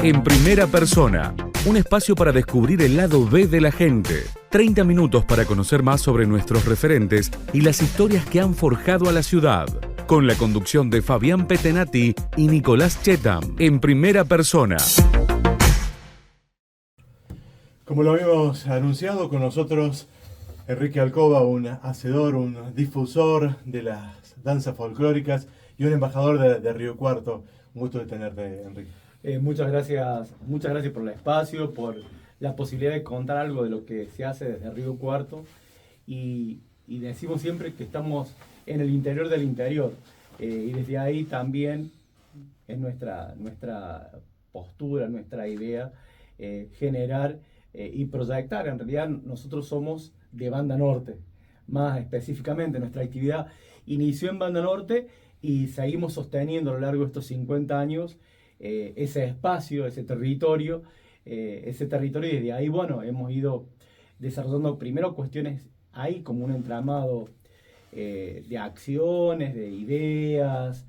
En primera persona, un espacio para descubrir el lado B de la gente. 30 minutos para conocer más sobre nuestros referentes y las historias que han forjado a la ciudad. Con la conducción de Fabián Petenati y Nicolás Chetam. En primera persona. Como lo habíamos anunciado, con nosotros Enrique Alcoba, un hacedor, un difusor de las danzas folclóricas y un embajador de Río Cuarto. Un gusto de tenerte, Enrique. Muchas gracias por el espacio, por la posibilidad de contar algo de lo que se hace desde Río Cuarto. Y decimos siempre que estamos en el interior del interior. Y desde ahí también es nuestra postura, nuestra idea, generar y proyectar. En realidad nosotros somos de Banda Norte, más específicamente nuestra actividad inició en Banda Norte y seguimos sosteniendo a lo largo de estos 50 años ese espacio, ese territorio, y desde ahí, bueno, hemos ido desarrollando primero cuestiones ahí como un entramado de acciones, de ideas,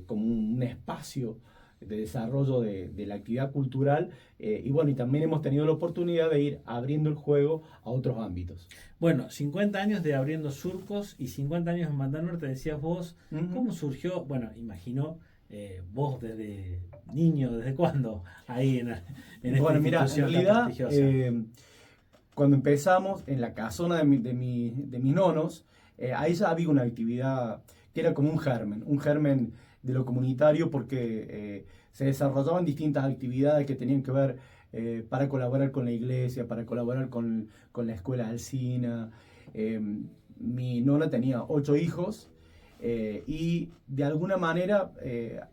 como un espacio de desarrollo de la actividad cultural, y bueno, y también hemos tenido la oportunidad de ir abriendo el juego a otros ámbitos. Bueno, 50 años de Abriendo Surcos y 50 años en Banda Norte, decías vos. ¿Cómo surgió? Bueno, imagino vos desde niño, ¿desde cuándo? Ahí en esta institución en realidad, tan prestigiosa. cuando empezamos en la casona de mis nonos, ahí ya había una actividad que era como un germen de lo comunitario, porque se desarrollaban distintas actividades que tenían que ver para colaborar con la iglesia, para colaborar con la escuela Alsina. Mi nona tenía 8 hijos, y de alguna manera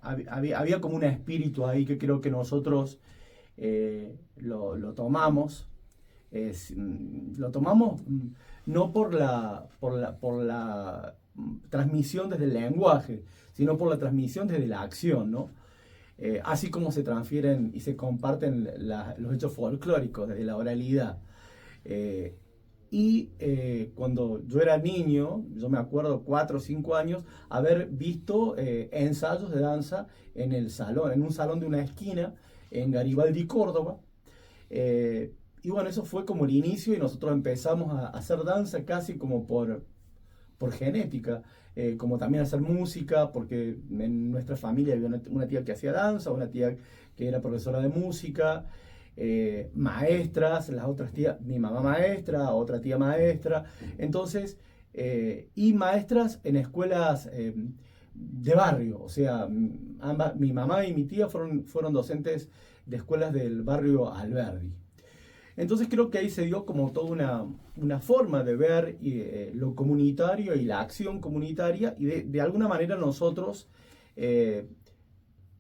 había como un espíritu ahí que creo que nosotros lo tomamos. Lo tomamos no por la transmisión desde el lenguaje, sino por la transmisión desde la acción, ¿no? Así como se transfieren y se comparten los hechos folclóricos desde la oralidad. Cuando yo era niño, yo me acuerdo 4 o 5 años, haber visto ensayos de danza en un salón de una esquina en Garibaldi, Córdoba. Y bueno, eso fue como el inicio, y nosotros empezamos a hacer danza casi como por genética, como también hacer música, porque en nuestra familia había una tía que hacía danza, una tía que era profesora de música, maestras, las otras tías, mi mamá maestra, otra tía maestra, entonces, y maestras en escuelas de barrio, o sea, mi mamá y mi tía fueron docentes de escuelas del barrio Alberdi. Entonces creo que ahí se dio como toda una forma de ver lo comunitario y la acción comunitaria, y de alguna manera nosotros,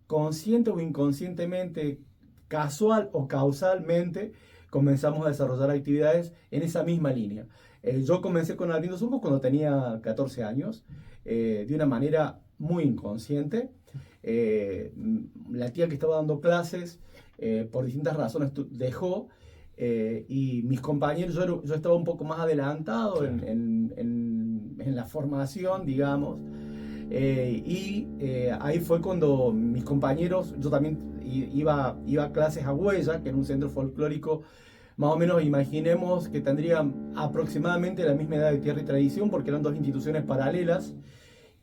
consciente o inconscientemente, casual o causalmente, comenzamos a desarrollar actividades en esa misma línea. Yo comencé con Abriendo Surcos cuando tenía 14 años, de una manera muy inconsciente. La tía que estaba dando clases, por distintas razones, dejó. Y mis compañeros, yo estaba un poco más adelantado en la formación, digamos, ahí fue cuando mis compañeros, yo también iba a clases a Huella, que era un centro folclórico, más o menos imaginemos que tendrían aproximadamente la misma edad de Tierra y Tradición, porque eran 2 instituciones paralelas,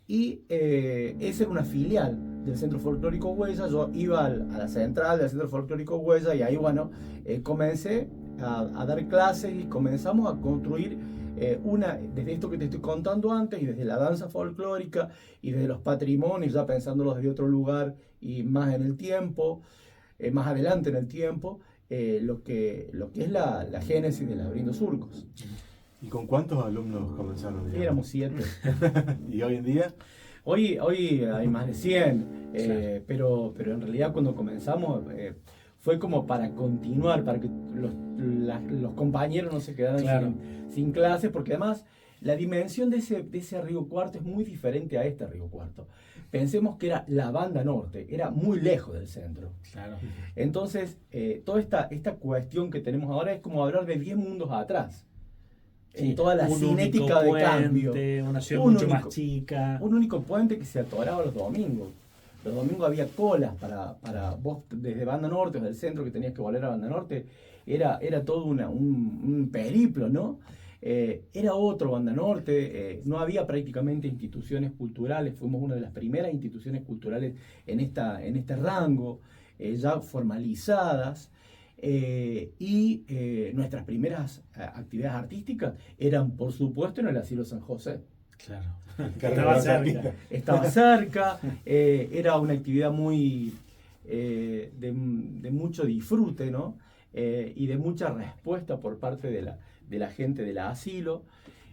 y esa era una filial del Centro Folclórico Huella. Yo iba a la central del Centro Folclórico Huella, y ahí, bueno, comencé a dar clases, y comenzamos a construir desde esto que te estoy contando antes, y desde la danza folclórica, y desde los patrimonios, ya pensándolos desde otro lugar y más en el tiempo, más adelante en el tiempo, lo que es la génesis del Abriendo Surcos. ¿Y con cuántos alumnos comenzaron, digamos? Éramos 7. ¿Y hoy en día? Hoy hay más de 100, Claro. pero en realidad cuando comenzamos fue como para continuar, para que los compañeros no se quedaran Claro. sin clases, porque además la dimensión de ese Río Cuarto es muy diferente a este Río Cuarto. Pensemos que era la Banda Norte, era muy lejos del centro. Claro. Entonces, toda esta cuestión que tenemos ahora es como hablar de 10 mundos atrás. Sí, en toda la cinética de cambio. Una ciudad Un mucho único- más chica. Un único puente que se atoraba los domingos. Los domingos había colas para vos desde Banda Norte o del centro que tenías que volver a Banda Norte. Era todo un periplo, ¿no? Era otro Banda Norte, no había prácticamente instituciones culturales, fuimos una de las primeras instituciones culturales en este rango, ya formalizadas, y nuestras primeras actividades artísticas eran, por supuesto, en el Asilo San José. Claro. Estaba cerca, era una actividad muy de mucho disfrute, ¿no? Y de mucha respuesta por parte de la gente del asilo.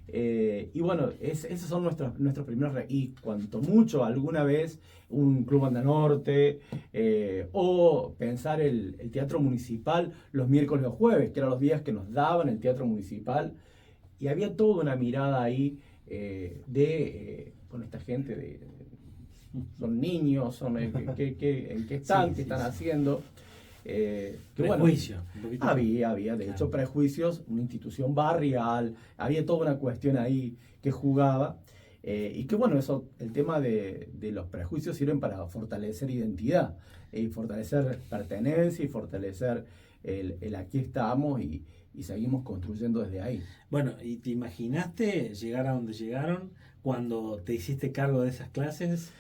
Y bueno, esos son nuestros primeros... Y cuanto mucho, alguna vez un Club Banda Norte, o pensar el teatro municipal los miércoles o jueves, que eran los días que nos daban el teatro municipal. Y había toda una mirada ahí con esta gente, son niños, ¿en qué están? ¿Qué están haciendo? Prejuicio. Bueno, había de hecho prejuicios, una institución barrial, había toda una cuestión ahí que jugaba, y que bueno, el tema de los prejuicios sirven para fortalecer identidad, y fortalecer pertenencia, y fortalecer el aquí estamos, y seguimos construyendo desde ahí. Bueno, ¿y te imaginaste llegar a donde llegaron cuando te hiciste cargo de esas clases?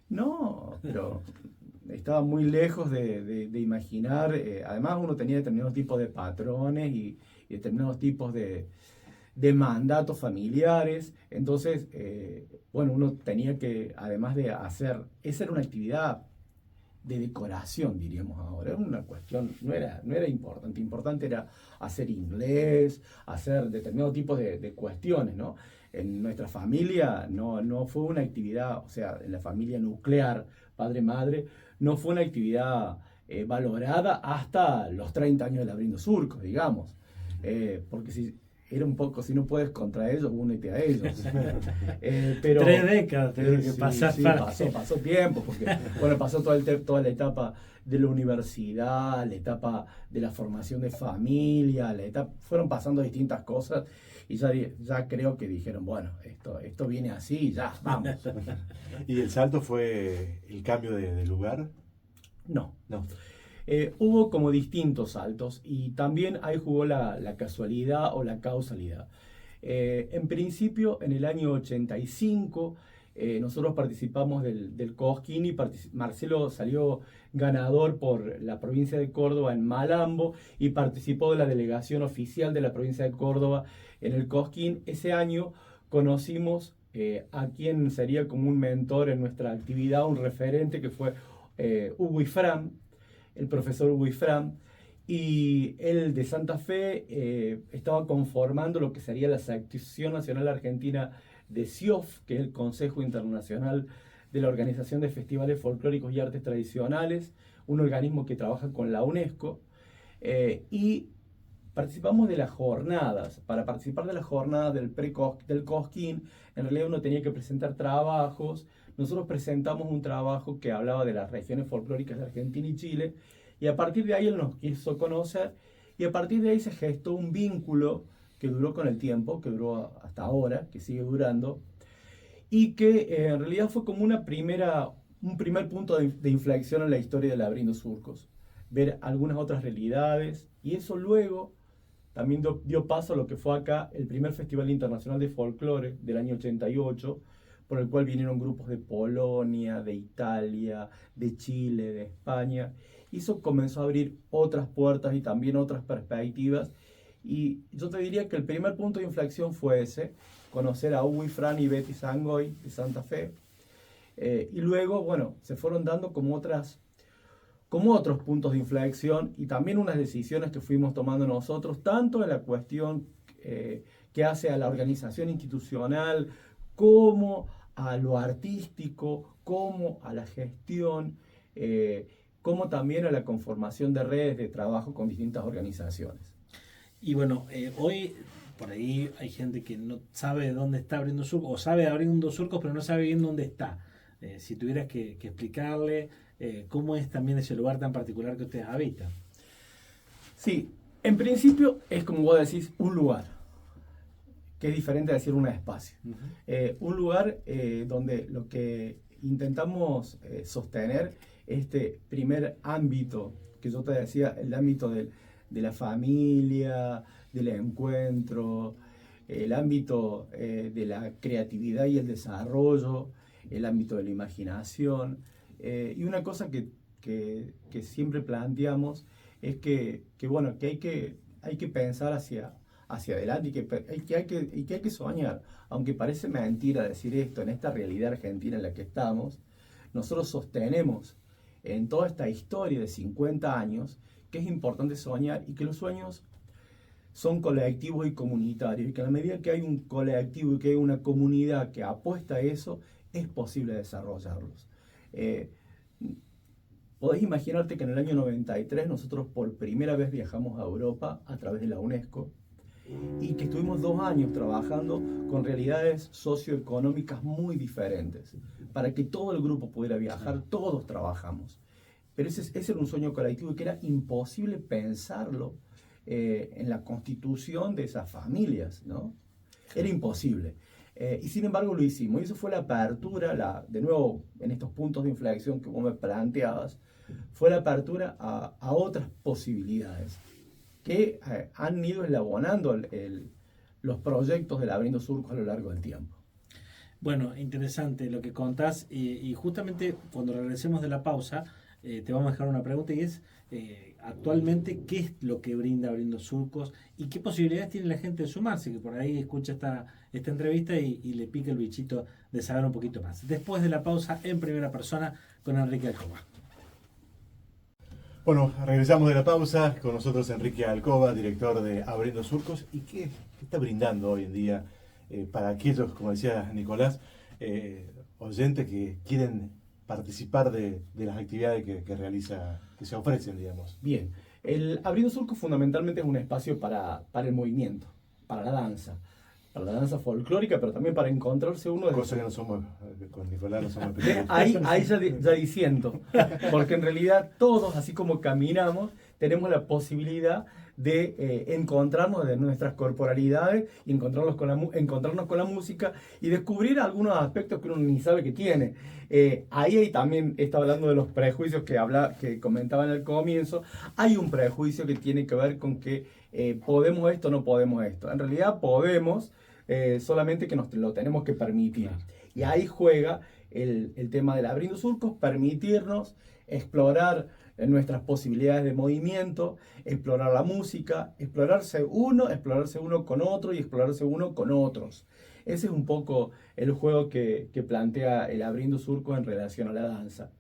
No, pero estaba muy lejos de imaginar. Además, uno tenía determinados tipos de patrones y determinados tipos de mandatos familiares. Entonces, bueno, uno tenía que, además de hacer, esa era una actividad de decoración, diríamos ahora. Era una cuestión, no era importante. Importante era hacer inglés, hacer determinados tipos de cuestiones, ¿no? En nuestra familia no fue una actividad, o sea, en la familia nuclear, padre-madre, no fue una actividad valorada hasta los 30 años de Abriendo Surcos, digamos. Porque si era un poco, si no puedes contra ellos, únete a ellos. Pero 3 décadas tuvieron que pasar. Sí, pasó tiempo, porque bueno, pasó toda la etapa de la universidad, la etapa de la formación de familia, fueron pasando distintas cosas, y ya creo que dijeron, bueno, esto viene así, ya, vamos. ¿Y el salto fue el cambio de lugar? No. No. Hubo como distintos saltos, y también ahí jugó la casualidad o la causalidad. En principio, en el año 85, nosotros participamos del Cosquín, y Marcelo salió ganador por la provincia de Córdoba en Malambo, y participó de la delegación oficial de la provincia de Córdoba en el Cosquín. Ese año conocimos a quien sería como un mentor en nuestra actividad, un referente, que fue Hugo Ifrán, el profesor Hugo Ifrán, y él de Santa Fe estaba conformando lo que sería la Sección Nacional Argentina de CIOF, que es el Consejo Internacional de la Organización de Festivales Folclóricos y Artes Tradicionales, un organismo que trabaja con la UNESCO, y participamos de las jornadas. Para participar de las jornadas del Cosquín, en realidad uno tenía que presentar trabajos. Nosotros presentamos un trabajo que hablaba de las regiones folclóricas de Argentina y Chile, y a partir de ahí él nos quiso conocer, y a partir de ahí se gestó un vínculo que duró con el tiempo, que duró hasta ahora, que sigue durando, y que en realidad fue como un primer punto de inflexión en la historia del Abriendo Surcos, ver algunas otras realidades, y eso luego también dio paso a lo que fue acá el primer Festival Internacional de Folclore del año 88, por el cual vinieron grupos de Polonia, de Italia, de Chile, de España, y eso comenzó a abrir otras puertas y también otras perspectivas. Y yo te diría que el primer punto de inflexión fue ese, conocer a Hugo Ifrán y Betty Sangoy de Santa Fe, y luego, bueno, se fueron dando como otros puntos de inflexión, y también unas decisiones que fuimos tomando nosotros, tanto en la cuestión que hace a la organización institucional, como a lo artístico, como a la gestión, como también a la conformación de redes de trabajo con distintas organizaciones. Y bueno, hoy por ahí hay gente que no sabe dónde está Abriendo Surcos, o sabe de Abriendo Surcos, pero no sabe bien dónde está. Si tuvieras que explicarle cómo es también ese lugar tan particular que ustedes habitan. Sí, en principio es, como vos decís, un lugar, que es diferente a decir un espacio. Un lugar donde lo que intentamos sostener este primer ámbito que yo te decía, el ámbito de la familia, del encuentro, el ámbito de la creatividad y el desarrollo, el ámbito de la imaginación. Y una cosa que siempre planteamos es que hay que pensar hacia adelante y que hay que soñar. Aunque parece mentira decir esto en esta realidad argentina en la que estamos, nosotros sostenemos en toda esta historia de 50 años que es importante soñar y que los sueños son colectivos y comunitarios, y que a la medida que hay un colectivo y que hay una comunidad que apuesta a eso, es posible desarrollarlos. Podés imaginarte que en el año 93 nosotros por primera vez viajamos a Europa a través de la UNESCO y que estuvimos 2 años trabajando con realidades socioeconómicas muy diferentes. Para que todo el grupo pudiera viajar, todos trabajamos. Pero ese era un sueño colectivo que era imposible pensarlo en la constitución de esas familias, ¿no? Era imposible. Y sin embargo lo hicimos. Y eso fue la apertura, de nuevo, en estos puntos de inflexión que vos me planteabas, fue la apertura a otras posibilidades que han ido elaborando los proyectos del Abriendo Surcos a lo largo del tiempo. Bueno, interesante lo que contás y justamente cuando regresemos de la pausa te vamos a dejar una pregunta y es actualmente qué es lo que brinda Abriendo Surcos y qué posibilidades tiene la gente de sumarse, que por ahí escucha esta entrevista y le pica el bichito de saber un poquito más. Después de la pausa en primera persona con Enrique Alcoba. Bueno, regresamos de la pausa, con nosotros Enrique Alcoba, director de Abriendo Surcos. ¿Y qué está brindando hoy en día para aquellos, como decía Nicolás, oyentes que quieren participar de las actividades que realiza, que se ofrecen, digamos? Bien, el Abriendo Surcos fundamentalmente es un espacio para el movimiento, para la danza folclórica, pero también para encontrarse uno de... Cosa que no somos, con Nicolás no somos pequeños. Ahí ya diciendo, porque en realidad todos, así como caminamos, tenemos la posibilidad de encontrarnos de nuestras corporalidades y encontrarnos con la música y descubrir algunos aspectos que uno ni sabe que tiene. Ahí también está hablando de los prejuicios que comentaba en el comienzo. Hay un prejuicio que tiene que ver con que podemos esto, no podemos esto. En realidad podemos, solamente que nos lo tenemos que permitir. Claro. Y ahí juega el tema del Abriendo Surcos, permitirnos explorar nuestras posibilidades de movimiento, explorar la música, explorarse uno con otro y explorarse uno con otros. Ese es un poco el juego que plantea el Abriendo Surcos en relación a la danza.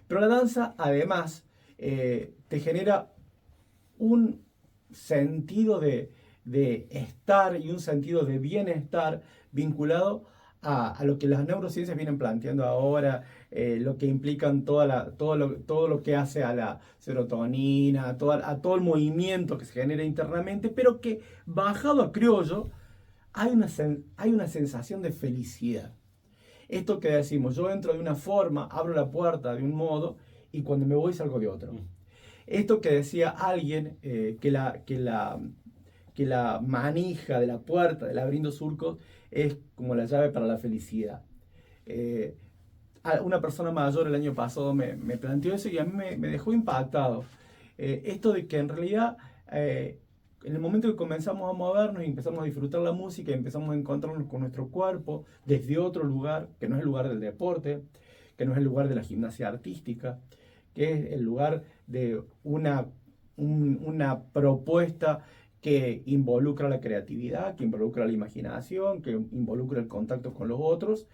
Pero la danza, además, te genera un sentido de estar y un sentido de bienestar vinculado a lo que las neurociencias vienen planteando ahora, lo que implican todo lo que hace a la serotonina, a todo el movimiento que se genera internamente, pero que bajado a criollo hay una sensación de felicidad. Esto que decimos, yo entro de una forma, abro la puerta de un modo y cuando me voy salgo de otro. Esto que decía alguien, que la manija de la puerta del Abriendo Surcos es como la llave para la felicidad. Una persona mayor el año pasado me planteó eso y a mí me dejó impactado. Esto de que en realidad en el momento que comenzamos a movernos y empezamos a disfrutar la música y empezamos a encontrarnos con nuestro cuerpo desde otro lugar, que no es el lugar del deporte, que no es el lugar de la gimnasia artística, que es el lugar de una propuesta que involucra la creatividad, que involucra la imaginación, que involucra el contacto con los otros,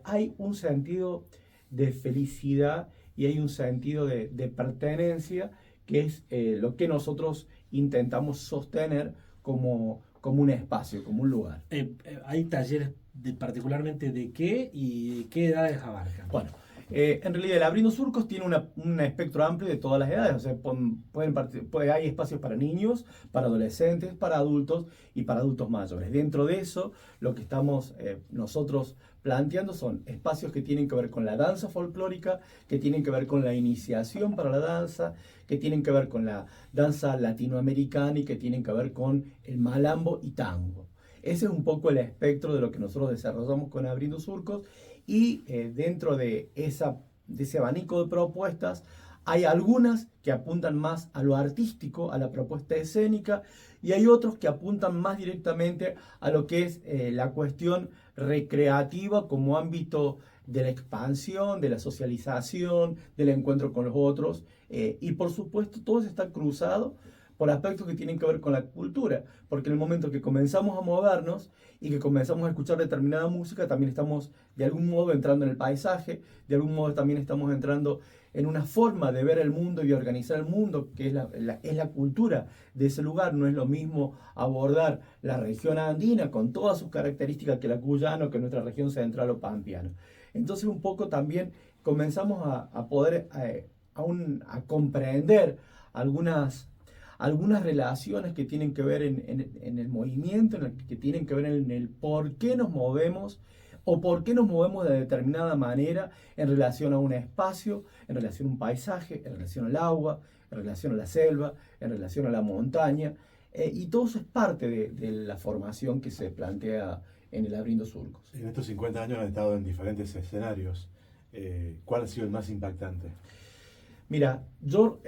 hay un sentido de felicidad y hay un sentido de pertenencia que es lo que nosotros intentamos sostener como un espacio, como un lugar. ¿Hay talleres particularmente de qué y qué edades abarcan? Bueno, en realidad el Abriendo Surcos tiene un espectro amplio de todas las edades, o sea, hay espacios para niños, para adolescentes, para adultos y para adultos mayores. Dentro de eso, lo que estamos nosotros planteando son espacios que tienen que ver con la danza folclórica, que tienen que ver con la iniciación para la danza, que tienen que ver con la danza latinoamericana y que tienen que ver con el malambo y tango. Ese es un poco el espectro de lo que nosotros desarrollamos con Abriendo Surcos y dentro de ese abanico de propuestas hay algunas que apuntan más a lo artístico, a la propuesta escénica, y hay otros que apuntan más directamente a lo que es la cuestión recreativa como ámbito de la expansión, de la socialización, del encuentro con los otros, y por supuesto todo eso está cruzado por aspectos que tienen que ver con la cultura, porque en el momento que comenzamos a movernos y que comenzamos a escuchar determinada música, también estamos de algún modo entrando en el paisaje, de algún modo también estamos entrando en una forma de ver el mundo y de organizar el mundo, que es la cultura de ese lugar. No es lo mismo abordar la región andina con todas sus características que la cuyana o que nuestra región central o pampeana. Entonces un poco también comenzamos a poder a comprender algunas relaciones que tienen que ver en el movimiento, que tienen que ver en el por qué nos movemos o por qué nos movemos de determinada manera en relación a un espacio, en relación a un paisaje, en relación al agua, en relación a la selva, en relación a la montaña. Y todo eso es parte de la formación que se plantea en el Abriendo Surcos. En estos 50 años han estado en diferentes escenarios. ¿Cuál ha sido el más impactante? Mira, yo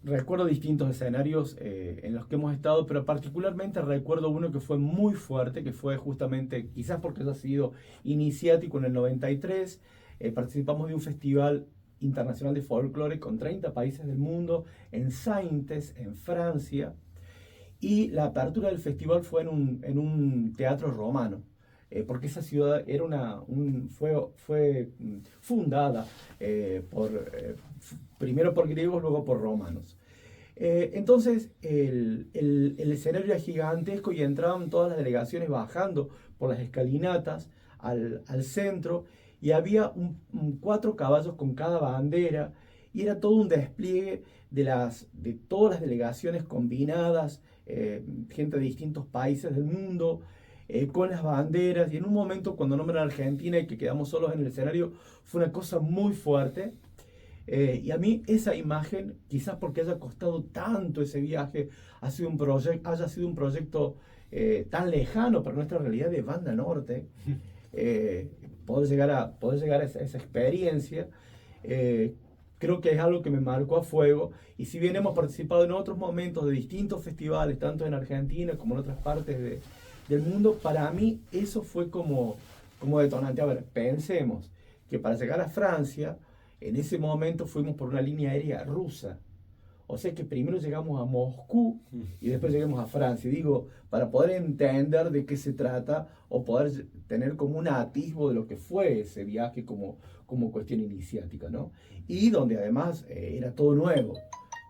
recuerdo distintos escenarios en los que hemos estado, pero particularmente recuerdo uno que fue muy fuerte, que fue justamente, quizás porque haya sido iniciático en el 93, participamos de un festival internacional de folclore con 30 países del mundo en Saintes, en Francia, y la apertura del festival fue en un teatro romano. Porque esa ciudad era fue fundada primero por griegos, luego por romanos. Entonces el escenario era gigantesco y entraban todas las delegaciones bajando por las escalinatas al centro, y había 4 caballos con cada bandera, y era todo un despliegue de todas las delegaciones combinadas, gente de distintos países del mundo, con las banderas. Y en un momento, cuando nombran a Argentina y que quedamos solos en el escenario, fue una cosa muy fuerte. Y a mí esa imagen, quizás porque haya costado tanto ese viaje, haya sido un proyecto tan lejano para nuestra realidad de Banda Norte, poder llegar a esa experiencia, creo que es algo que me marcó a fuego. Y si bien hemos participado en otros momentos de distintos festivales, tanto en Argentina como en otras partes del mundo, para mí eso fue como detonante. A ver, pensemos que para llegar a Francia, en ese momento fuimos por una línea aérea rusa. O sea que primero llegamos a Moscú y después llegamos a Francia. Digo, para poder entender de qué se trata o poder tener como un atisbo de lo que fue ese viaje como cuestión iniciática, ¿no? Y donde además era todo nuevo.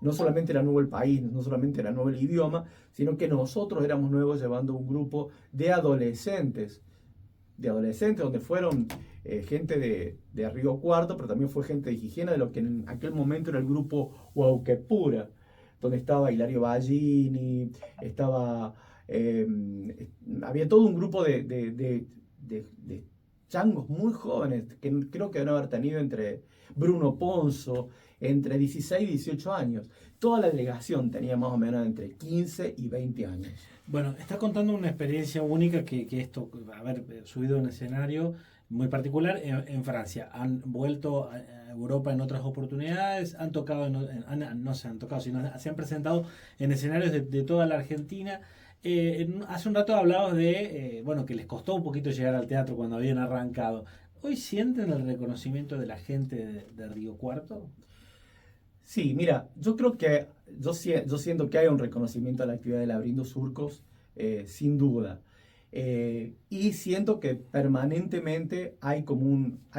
No solamente era nuevo el país, no solamente era nuevo el idioma, sino que nosotros éramos nuevos llevando un grupo de adolescentes, donde fueron gente de Río Cuarto, pero también fue gente de Higiena, de lo que en aquel momento era el grupo Huauquepura, donde estaba Hilario Ballini, había todo un grupo de changos muy jóvenes, que creo que deben haber tenido entre Bruno Ponzo, entre 16 y 18 años. Toda la delegación tenía más o menos entre 15 y 20 años. Bueno, está contando una experiencia única que esto, haber subido un escenario muy particular en Francia. Han vuelto a Europa en otras oportunidades, han tocado, no se han tocado, sino se han presentado en escenarios de toda la Argentina. Hace un rato hablabas de, que les costó un poquito llegar al teatro cuando habían arrancado. ¿Hoy sienten el reconocimiento de la gente de Río Cuarto? Sí, mira, yo creo que yo siento que hay un reconocimiento a la actividad del Abriendo Surcos, sin duda. Y siento que permanentemente hay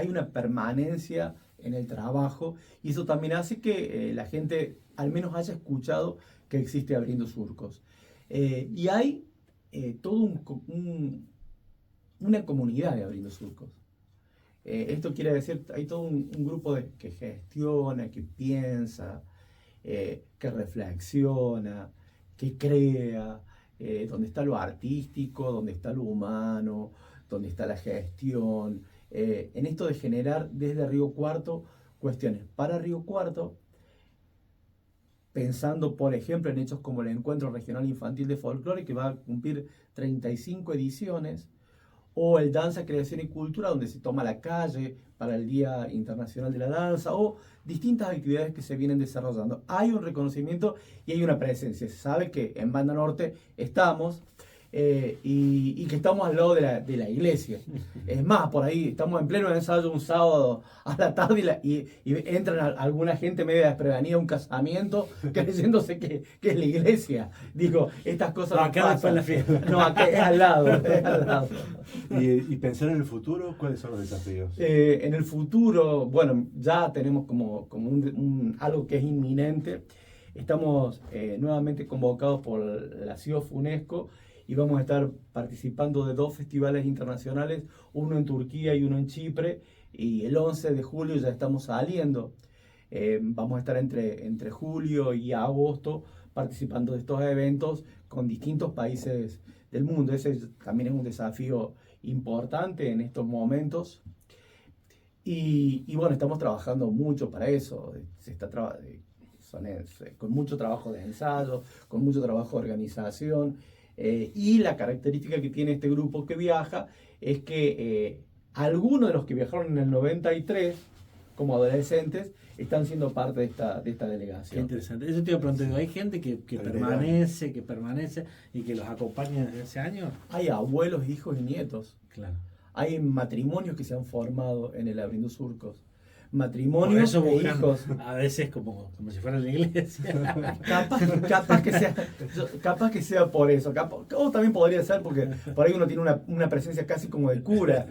una permanencia en el trabajo, y eso también hace que la gente al menos haya escuchado que existe Abriendo Surcos. Y hay toda una comunidad de Abriendo Surcos. Esto quiere decir, hay todo un grupo que gestiona, que piensa, que reflexiona, que crea, donde está lo artístico, donde está lo humano, donde está la gestión, en esto de generar desde Río Cuarto cuestiones para Río Cuarto, pensando por ejemplo en hechos como el Encuentro Regional Infantil de Folclore, que va a cumplir 35 ediciones, o el Danza, Creación y Cultura, donde se toma la calle para el Día Internacional de la Danza, o distintas actividades que se vienen desarrollando. Hay un reconocimiento y hay una presencia. Se sabe que en Banda Norte estamos y que estamos al lado de la iglesia. Es más, por ahí estamos en pleno ensayo un sábado a la tarde y entran alguna gente media desprevenida a un casamiento creyéndose que es la iglesia. Digo, estas cosas no acá pasan. Después la fiesta. No, acá es al lado. Es al lado. Y pensar en el futuro, ¿cuáles son los desafíos? En el futuro, bueno, ya tenemos como algo que es inminente. Estamos nuevamente convocados por la CIOF UNESCO y vamos a estar participando de 2 festivales internacionales, uno en Turquía y uno en Chipre, y el 11 de julio ya estamos saliendo. Vamos a estar entre julio y agosto participando de estos eventos con distintos países del mundo. Ese también es un desafío importante en estos momentos. Y bueno, estamos trabajando mucho para eso. Se está con mucho trabajo de ensayo, con mucho trabajo de organización. Y la característica que tiene este grupo que viaja es que algunos de los que viajaron en el 93 como adolescentes están siendo parte de esta delegación. Qué interesante. Eso te iba a preguntar, ¿hay gente que permanece y que los acompaña desde ese año? Hay abuelos, hijos y nietos. Claro. Hay matrimonios que se han formado en el Abriendo Surcos. Matrimonios eso e hijos. A veces como si fuera la iglesia. Capaz que sea por eso. O también podría ser porque por ahí uno tiene una presencia casi como de cura.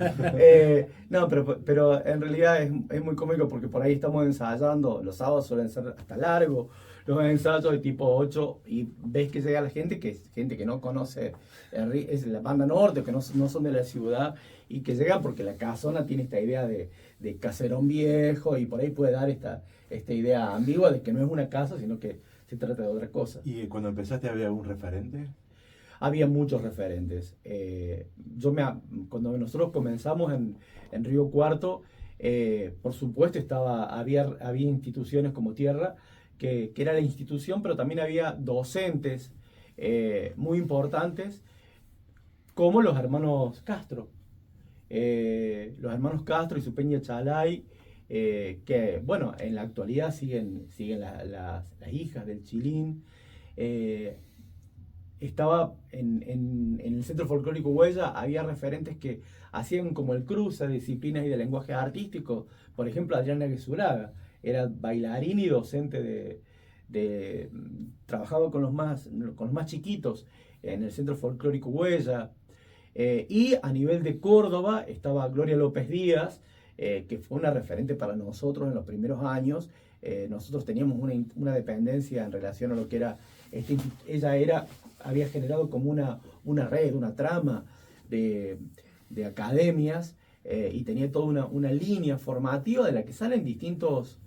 No, pero en realidad es muy cómico porque por ahí estamos ensayando. Los sábados suelen ser hasta largos los ensayos de tipo 8 y ves que llega la gente que es gente que no conoce es la Banda Norte, que no son de la ciudad y que llegan porque la casona tiene esta idea de caserón viejo y por ahí puede dar esta idea ambigua de que no es una casa sino que se trata de otra cosa. ¿Y cuando empezaste había algún referente? Había muchos referentes. Cuando nosotros comenzamos en Río Cuarto, por supuesto había instituciones como Tierra, que era la institución, pero también había docentes muy importantes, como los hermanos Castro. Los hermanos Castro y su Peña Chalay, que bueno, en la actualidad siguen las hijas del Chilín. Estaba en el Centro Folclórico Huella, había referentes que hacían como el cruce de disciplinas y de lenguaje artístico. Por ejemplo, Adriana Guesuraga era bailarín y docente trabajaba con los más chiquitos en el Centro Folclórico Huella. Y a nivel de Córdoba estaba Gloria López Díaz, que fue una referente para nosotros en los primeros años. Nosotros teníamos una dependencia en relación a lo que era, había generado como una red, una trama de academias y tenía toda una línea formativa de la que salen distintos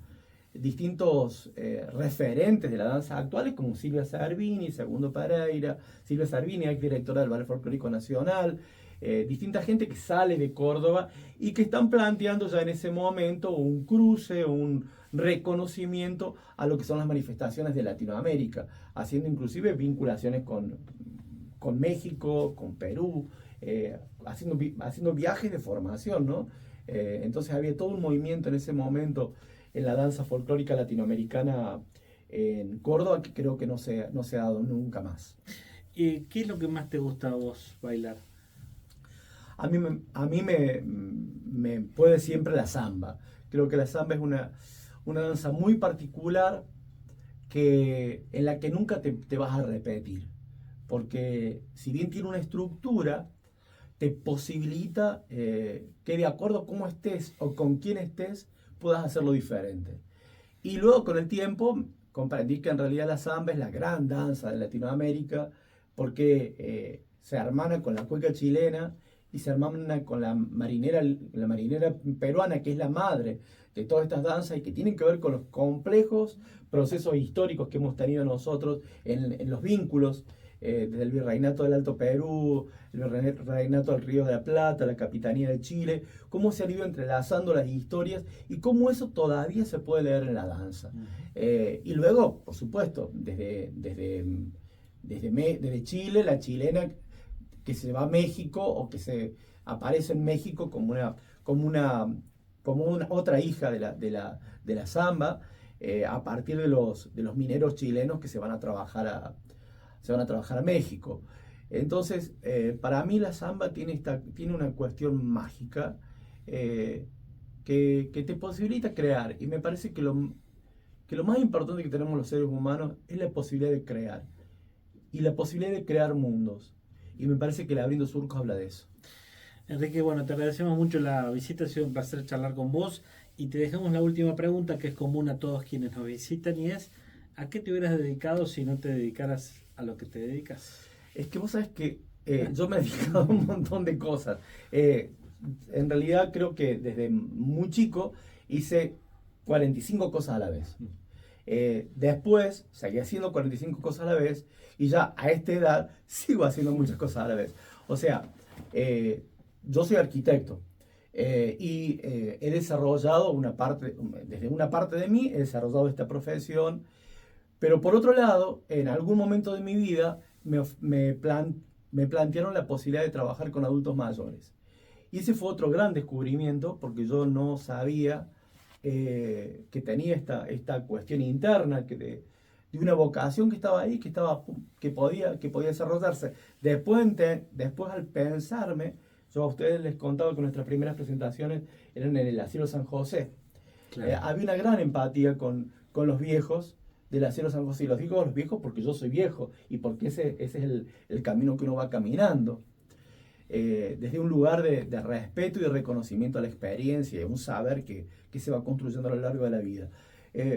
referentes de la danza actuales como Silvia Servini, Segundo Pereira, Silvia Servini, ex directora del Ballet Folclórico Nacional, distinta gente que sale de Córdoba y que están planteando ya en ese momento un cruce, un reconocimiento a lo que son las manifestaciones de Latinoamérica, haciendo inclusive vinculaciones con México, con Perú, haciendo viajes de formación, ¿no? Entonces había todo un movimiento en ese momento en la danza folclórica latinoamericana en Córdoba que creo que no se ha dado nunca más. ¿Y qué es lo que más te gusta a vos bailar? A mí me puede siempre la samba. Creo que la samba es una danza muy particular en la que nunca te vas a repetir. Porque si bien tiene una estructura, te posibilita que de acuerdo a cómo estés o con quién estés, puedas hacerlo diferente. Y luego con el tiempo comprendí que en realidad la samba es la gran danza de Latinoamérica porque se hermana con la cueca chilena y se hermana con la marinera peruana, que es la madre de todas estas danzas y que tienen que ver con los complejos procesos históricos que hemos tenido nosotros en los vínculos desde el Virreinato del Alto Perú, el Virreinato del Río de la Plata, la Capitanía de Chile, cómo se han ido entrelazando las historias y cómo eso todavía se puede leer en la danza. Y luego, por supuesto, desde Chile, la chilena, que se va a México o que se aparece en México como una otra hija de la samba, a partir de los mineros chilenos que se van a trabajar a México. Entonces, para mí la samba tiene una cuestión mágica que te posibilita crear, y me parece que lo más importante que tenemos los seres humanos es la posibilidad de crear, y la posibilidad de crear mundos, y me parece que el Abriendo Surcos habla de eso. Enrique, bueno, te agradecemos mucho la visita, ha sido un placer charlar con vos, y te dejamos la última pregunta que es común a todos quienes nos visitan, y es: ¿a qué te hubieras dedicado si no te dedicaras a lo que te dedicas? Es que vos sabés que yo me he dedicado a un montón de cosas. En realidad creo que desde muy chico hice 45 cosas a la vez. Después seguí haciendo 45 cosas a la vez, y ya a esta edad sigo haciendo muchas cosas a la vez. O sea, yo soy arquitecto y he desarrollado desde una parte de mí he desarrollado esta profesión, pero por otro lado, en algún momento de mi vida me plantearon la posibilidad de trabajar con adultos mayores. Y ese fue otro gran descubrimiento, porque yo no sabía que tenía esta cuestión interna de una vocación que estaba ahí, que podía desarrollarse. Después al pensarme, yo a ustedes les contaba que nuestras primeras presentaciones eran en el Asilo San José. Claro. Había una gran empatía con los viejos del Asilo San José. Y los digo los viejos porque yo soy viejo, y porque ese es el camino que uno va caminando. Desde un lugar de respeto y de reconocimiento a la experiencia, un saber que se va construyendo a lo largo de la vida.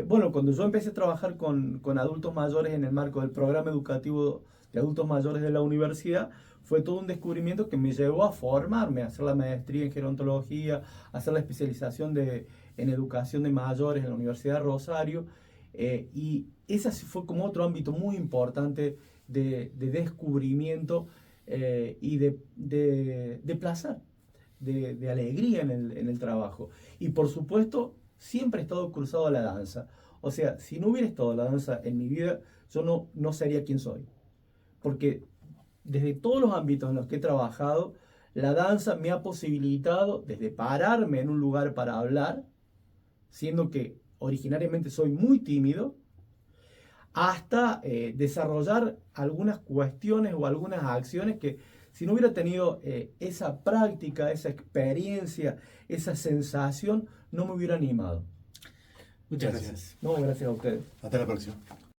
Bueno, cuando yo empecé a trabajar con adultos mayores en el marco del programa educativo de adultos mayores de la universidad, fue todo un descubrimiento que me llevó a formarme, a hacer la maestría en gerontología, a hacer la especialización en educación de mayores en la Universidad de Rosario, y ese fue como otro ámbito muy importante de descubrimiento y de placer, de alegría en el trabajo. Y por supuesto, siempre he estado cruzado a la danza. O sea, si no hubiera estado la danza en mi vida, yo no sería quien soy. Porque desde todos los ámbitos en los que he trabajado, la danza me ha posibilitado desde pararme en un lugar para hablar, siendo que originariamente soy muy tímido, hasta desarrollar algunas cuestiones o algunas acciones que, si no hubiera tenido esa práctica, esa experiencia, esa sensación, no me hubiera animado. Muchas gracias. No, gracias a ustedes. Hasta la próxima.